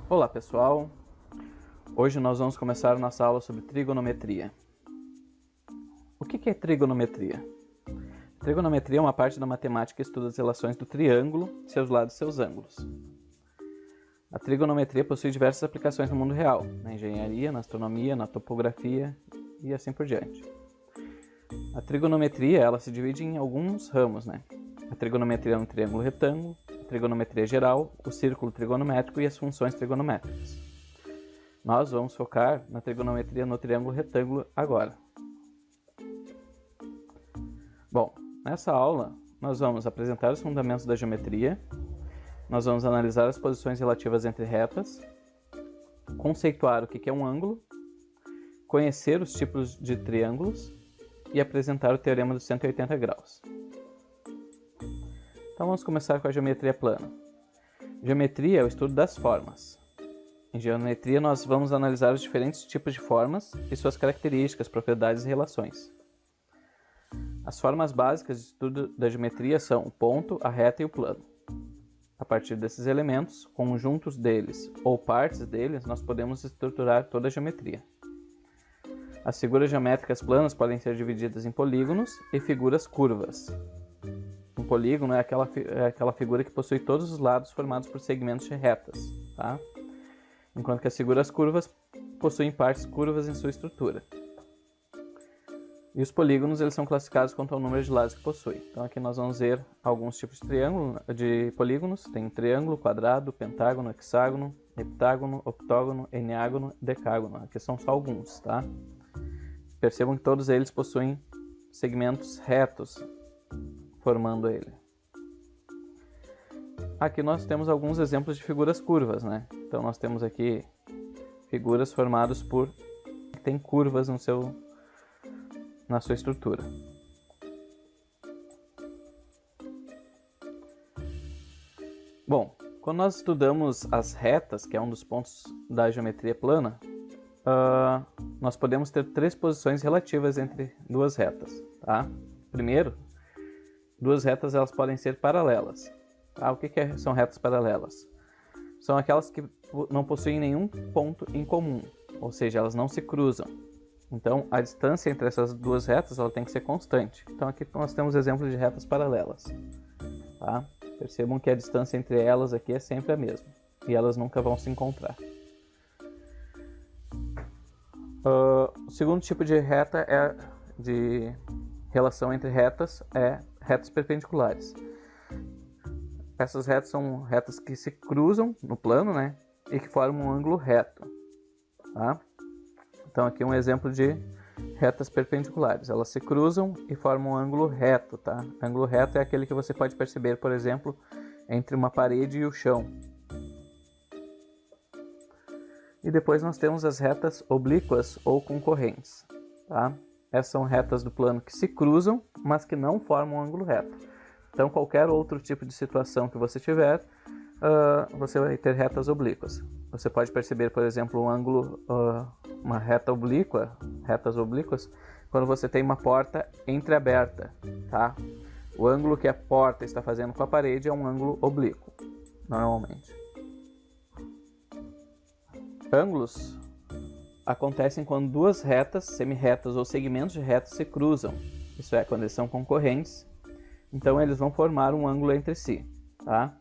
Olá pessoal, hoje nós vamos começar a nossa aula sobre trigonometria. O que é trigonometria? Trigonometria é uma parte da matemática que estuda as relações do triângulo, seus lados e seus ângulos. A trigonometria possui diversas aplicações no mundo real, na engenharia, na astronomia, na topografia e assim por diante. A trigonometria ela se divide em alguns ramos, A trigonometria no triângulo retângulo, a trigonometria geral, o círculo trigonométrico e as funções trigonométricas. Nós vamos focar na trigonometria no triângulo retângulo agora. Bom, nessa aula nós vamos apresentar os fundamentos da geometria, nós vamos analisar as posições relativas entre retas, conceituar o que é um ângulo, conhecer os tipos de triângulos e apresentar o teorema dos 180 graus. Então vamos começar com a geometria plana. Geometria é o estudo das formas. Em geometria nós vamos analisar os diferentes tipos de formas e suas características, propriedades e relações. As formas básicas de estudo da geometria são o ponto, a reta e o plano. A partir desses elementos, conjuntos deles ou partes deles, nós podemos estruturar toda a geometria. As figuras geométricas planas podem ser divididas em polígonos e figuras curvas. Um polígono é aquela figura que possui todos os lados formados por segmentos de retas, tá? Enquanto que as figuras curvas possuem partes curvas em sua estrutura. E os polígonos eles são classificados quanto ao número de lados que possui. Então aqui nós vamos ver alguns tipos de polígonos. Tem triângulo, quadrado, pentágono, hexágono, heptágono, octógono, eneágono, decágono. Aqui são só alguns, tá? Percebam que todos eles possuem segmentos retos formando ele. Aqui nós temos alguns exemplos de figuras curvas, Então nós temos aqui figuras formadas por que tem curvas na sua estrutura. Bom, quando nós estudamos as retas, que é um dos pontos da geometria plana, nós podemos ter três posições relativas entre duas retas, tá? Primeiro, duas retas elas podem ser paralelas. Tá? O que são retas paralelas? São aquelas que não possuem nenhum ponto em comum, ou seja, elas não se cruzam. Então, a distância entre essas duas retas ela tem que ser constante. Então, aqui nós temos exemplos de retas paralelas. Tá? Percebam que a distância entre elas aqui é sempre a mesma, e elas nunca vão se encontrar. O segundo tipo de reta de relação entre retas é retas perpendiculares. Essas retas são retas que se cruzam no plano, e que formam um ângulo reto. Tá? Então aqui um exemplo de retas perpendiculares. Elas se cruzam e formam um ângulo reto, tá? Ângulo reto é aquele que você pode perceber, por exemplo, entre uma parede e o chão. E depois nós temos as retas oblíquas ou concorrentes, tá? Essas são retas do plano que se cruzam, mas que não formam um ângulo reto. Então, qualquer outro tipo de situação que você tiver, você vai ter retas oblíquas. Você pode perceber, por exemplo, uma reta oblíqua, retas oblíquas, quando você tem uma porta entreaberta, tá? O ângulo que a porta está fazendo com a parede é um ângulo oblíquo, normalmente. Ângulos acontecem quando duas retas, semirretas ou segmentos de retas se cruzam. Isso é, quando eles são concorrentes. Então eles vão formar um ângulo entre si, tá?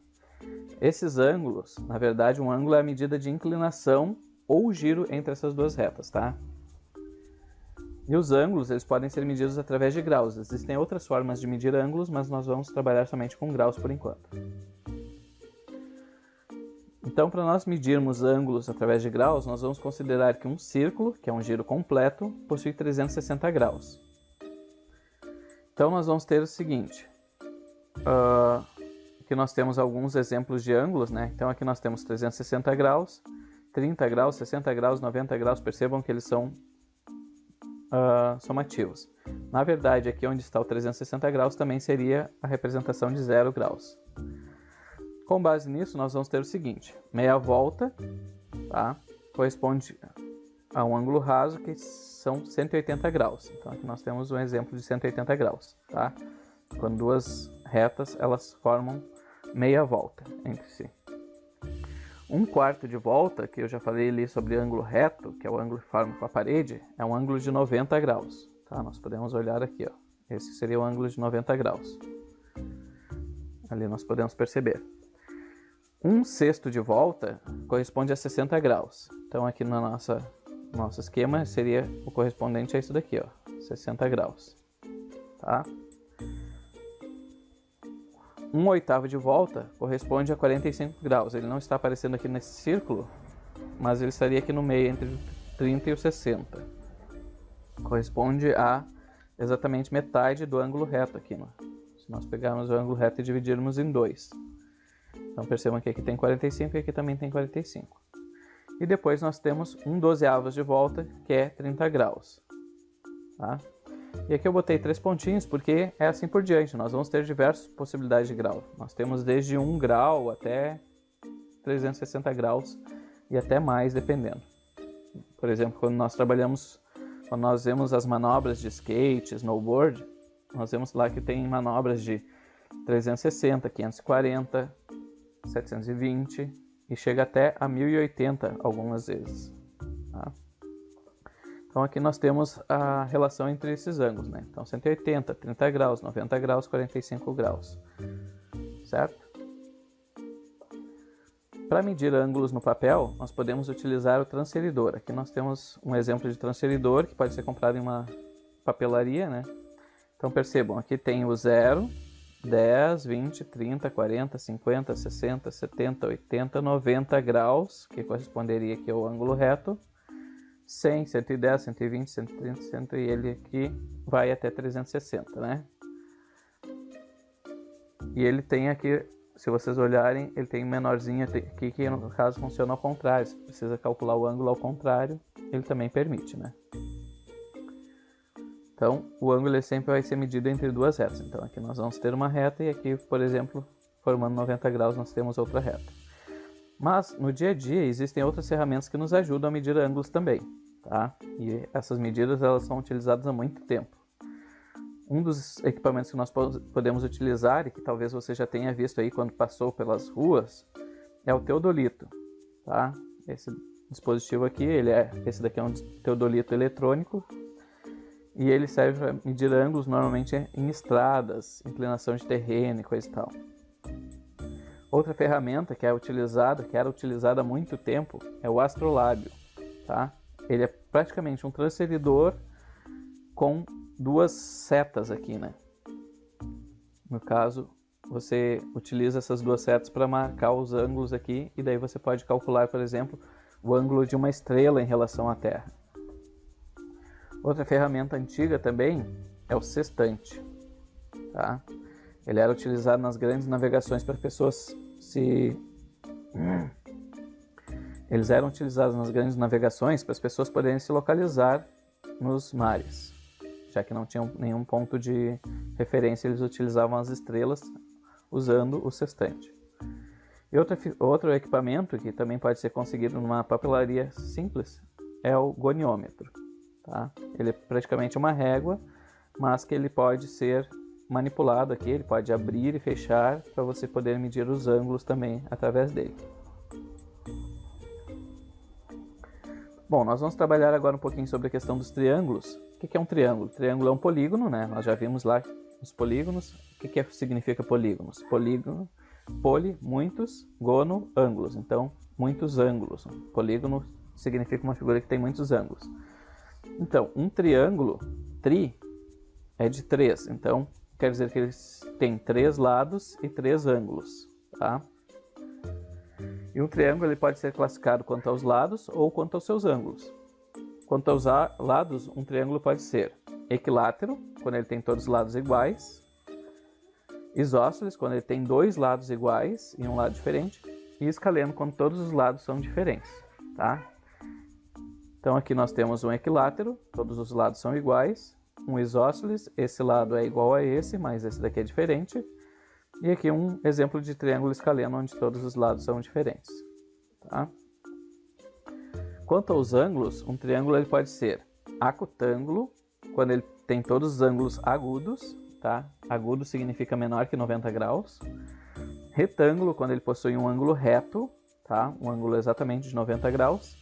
Esses ângulos, na verdade, um ângulo é a medida de inclinação ou giro entre essas duas retas, tá? E os ângulos, eles podem ser medidos através de graus. Existem outras formas de medir ângulos, mas nós vamos trabalhar somente com graus por enquanto. Então, para nós medirmos ângulos através de graus, nós vamos considerar que um círculo, que é um giro completo, possui 360 graus. Então, nós vamos ter o seguinte. Aqui nós temos alguns exemplos de ângulos, Então, aqui nós temos 360 graus, 30 graus, 60 graus, 90 graus. Percebam que eles são somativos. Na verdade, aqui onde está o 360 graus também seria a representação de 0 graus. Com base nisso, nós vamos ter o seguinte. Meia volta, tá? Corresponde a um ângulo raso que são 180 graus. Então aqui nós temos um exemplo de 180 graus, tá? Quando duas retas elas formam meia volta entre si. 1/4 de volta, que eu já falei ali sobre ângulo reto, que é o ângulo que forma com a parede, é um ângulo de 90 graus. Tá? Nós podemos olhar aqui, ó. Esse seria o ângulo de 90 graus. Ali nós podemos perceber. 1/6 de volta corresponde a 60 graus. Então aqui no nosso esquema seria o correspondente a isso daqui, ó, 60 graus. Tá? 1/8 de volta corresponde a 45 graus. Ele não está aparecendo aqui nesse círculo, mas ele estaria aqui no meio, entre o 30 e o 60. Corresponde a exatamente metade do ângulo reto aqui, né? Se nós pegarmos o ângulo reto e dividirmos em 2. Então percebam que aqui tem 45 e aqui também tem 45. E depois nós temos 1/12 de volta, que é 30 graus. Tá? E aqui eu botei 3 pontinhos porque é assim por diante. Nós vamos ter diversas possibilidades de grau. Nós temos desde 1 grau até 360 graus e até mais, dependendo. Por exemplo, quando nós vemos as manobras de skate, snowboard, nós vemos lá que tem manobras de 360, 540, 720 e chega até a 1080 algumas vezes. Tá? Então aqui nós temos a relação entre esses ângulos, né? Então 180, 30 graus, 90 graus, 45 graus, certo? Para medir ângulos no papel, nós podemos utilizar o transferidor. Aqui nós temos um exemplo de transferidor que pode ser comprado em uma papelaria, né? Então percebam, aqui tem o 0, 10, 20, 30, 40, 50, 60, 70, 80, 90 graus, que corresponderia aqui ao ângulo reto, 100, 110, 120, 130, 100, e ele aqui vai até 360, né? E ele tem aqui, se vocês olharem, ele tem um menorzinho aqui que no caso funciona ao contrário. Se precisa calcular o ângulo ao contrário, ele também permite, né? Então, o ângulo sempre vai ser medido entre duas retas. Então, aqui nós vamos ter uma reta e aqui, por exemplo, formando 90 graus, nós temos outra reta. Mas, no dia a dia, existem outras ferramentas que nos ajudam a medir ângulos também, tá? E essas medidas, elas são utilizadas há muito tempo. Um dos equipamentos que nós podemos utilizar, e que talvez você já tenha visto aí quando passou pelas ruas, é o teodolito, tá? Esse dispositivo aqui, esse daqui é um teodolito eletrônico, e ele serve para medir ângulos normalmente em estradas, inclinação de terreno e coisa e tal. Outra ferramenta que era utilizada há muito tempo, é o astrolábio, tá? Ele é praticamente um transferidor com duas setas aqui, né? No caso, você utiliza essas duas setas para marcar os ângulos aqui, e daí você pode calcular, por exemplo, o ângulo de uma estrela em relação à Terra. Outra ferramenta antiga também é o sextante, tá? Ele era utilizado nas grandes navegações para pessoas Eles eram utilizados nas grandes navegações para as pessoas poderem se localizar nos mares. Já que não tinham nenhum ponto de referência, eles utilizavam as estrelas usando o sextante. E outro equipamento que também pode ser conseguido numa papelaria simples é o goniômetro. Tá? Ele é praticamente uma régua, mas que ele pode ser manipulado aqui, ele pode abrir e fechar para você poder medir os ângulos também através dele. Bom, nós vamos trabalhar agora um pouquinho sobre a questão dos triângulos. O que é um triângulo? Triângulo é um polígono, né? Nós já vimos lá os polígonos. O que significa polígonos? Polígono, poli, muitos, gono, ângulos. Então, muitos ângulos. Polígono significa uma figura que tem muitos ângulos. Então, um triângulo, tri, é de 3. Então, quer dizer que eles têm 3 lados e 3 ângulos, tá? E um triângulo ele pode ser classificado quanto aos lados ou quanto aos seus ângulos. Quanto aos lados, um triângulo pode ser equilátero, quando ele tem todos os lados iguais, isósceles, quando ele tem 2 lados iguais e um lado diferente, e escaleno, quando todos os lados são diferentes, tá? Então aqui nós temos um equilátero, todos os lados são iguais, um isósceles, esse lado é igual a esse, mas esse daqui é diferente, e aqui um exemplo de triângulo escaleno, onde todos os lados são diferentes, tá? Quanto aos ângulos, um triângulo ele pode ser acutângulo, quando ele tem todos os ângulos agudos, tá? Agudo significa menor que 90 graus. Retângulo, quando ele possui um ângulo reto, tá? Um ângulo exatamente de 90 graus.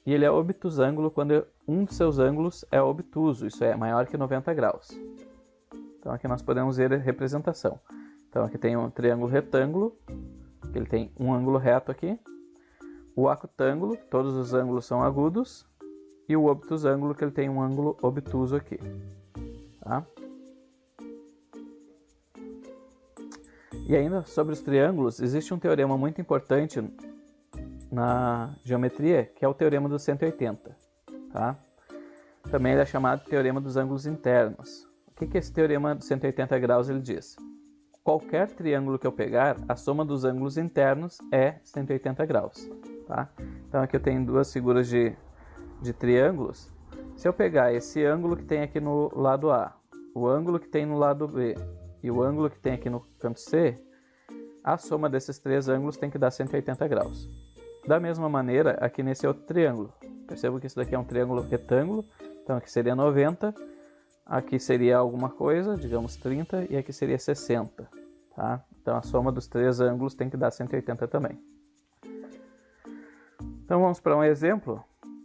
E ele é obtusângulo quando um dos seus ângulos é obtuso, isso é, maior que 90 graus. Então aqui nós podemos ver a representação. Então aqui tem um triângulo retângulo, que ele tem um ângulo reto aqui. O acutângulo, todos os ângulos são agudos. E o obtusângulo, que ele tem um ângulo obtuso aqui. Tá? E ainda sobre os triângulos, existe um teorema muito importante na geometria, que é o teorema dos 180. Tá? Também ele é chamado de teorema dos ângulos internos. O que esse teorema dos 180 graus ele diz? Qualquer triângulo que eu pegar, a soma dos ângulos internos é 180 graus. Tá? Então aqui eu tenho duas figuras de triângulos. Se eu pegar esse ângulo que tem aqui no lado A, o ângulo que tem no lado B e o ângulo que tem aqui no canto C, a soma desses três ângulos tem que dar 180 graus. Da mesma maneira, aqui nesse outro triângulo. Percebo que isso daqui é um triângulo retângulo, então aqui seria 90, aqui seria alguma coisa, digamos 30, e aqui seria 60. Tá? Então a soma dos três ângulos tem que dar 180 também. Então vamos para um exemplo.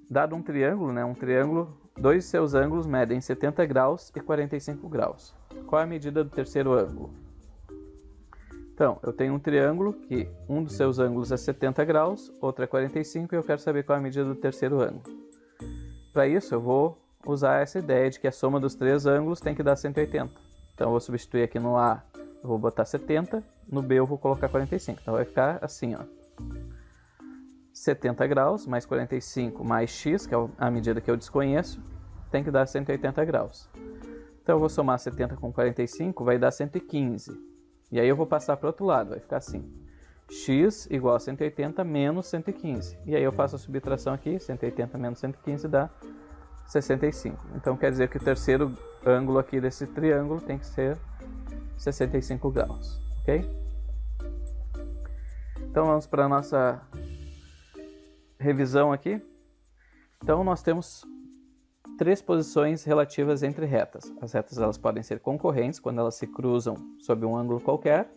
Dado um triângulo, dois de seus ângulos medem 70 graus e 45 graus. Qual é a medida do terceiro ângulo? Então, eu tenho um triângulo que um dos seus ângulos é 70 graus, outro é 45 e eu quero saber qual é a medida do terceiro ângulo. Para isso, eu vou usar essa ideia de que a soma dos três ângulos tem que dar 180. Então, eu vou substituir aqui no A, eu vou botar 70, no B eu vou colocar 45. Então, vai ficar assim, ó. 70 graus mais 45 mais x, que é a medida que eu desconheço, tem que dar 180 graus. Então eu vou somar 70 com 45, vai dar 115. E aí eu vou passar para o outro lado, vai ficar assim. X igual a 180 menos 115. E aí eu faço a subtração aqui, 180 menos 115 dá 65. Então quer dizer que o terceiro ângulo aqui desse triângulo tem que ser 65 graus, ok? Então vamos para a nossa revisão aqui. Então nós temos três posições relativas entre retas. As retas elas podem ser concorrentes quando elas se cruzam sob um ângulo qualquer.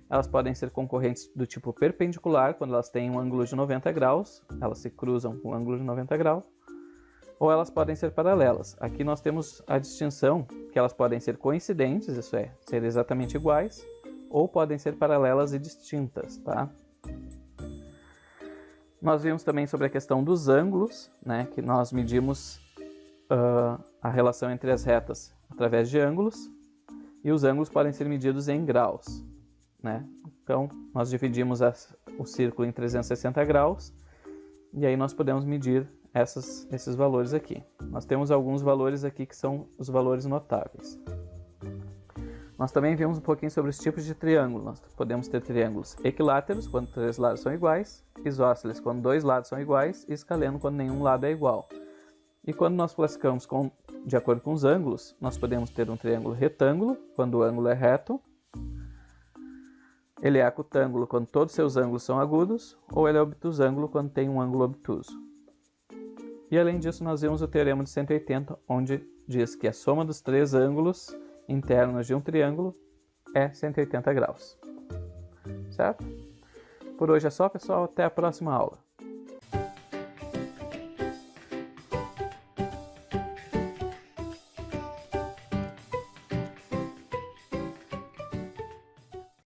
Elas podem ser concorrentes do tipo perpendicular quando elas têm um ângulo de 90 graus. Elas se cruzam com um ângulo de 90 graus. Ou elas podem ser paralelas. Aqui nós temos a distinção que elas podem ser coincidentes, isso é, ser exatamente iguais, ou podem ser paralelas e distintas, tá? Nós vimos também sobre a questão dos ângulos, né, que nós medimos a relação entre as retas através de ângulos, e os ângulos podem ser medidos em graus, né? Então, nós dividimos o círculo em 360 graus, e aí nós podemos medir esses valores aqui. Nós temos alguns valores aqui que são os valores notáveis. Nós também vimos um pouquinho sobre os tipos de triângulo. Nós podemos ter triângulos equiláteros, quando três lados são iguais, isósceles, quando dois lados são iguais, e escaleno, quando nenhum lado é igual. E quando nós classificamos de acordo com os ângulos, nós podemos ter um triângulo retângulo, quando o ângulo é reto. Ele é acutângulo quando todos os seus ângulos são agudos, ou ele é obtusângulo quando tem um ângulo obtuso. E além disso, nós vimos o teorema de 180, onde diz que a soma dos três ângulos internos de um triângulo é 180 graus. Certo? Por hoje é só, pessoal. Até a próxima aula.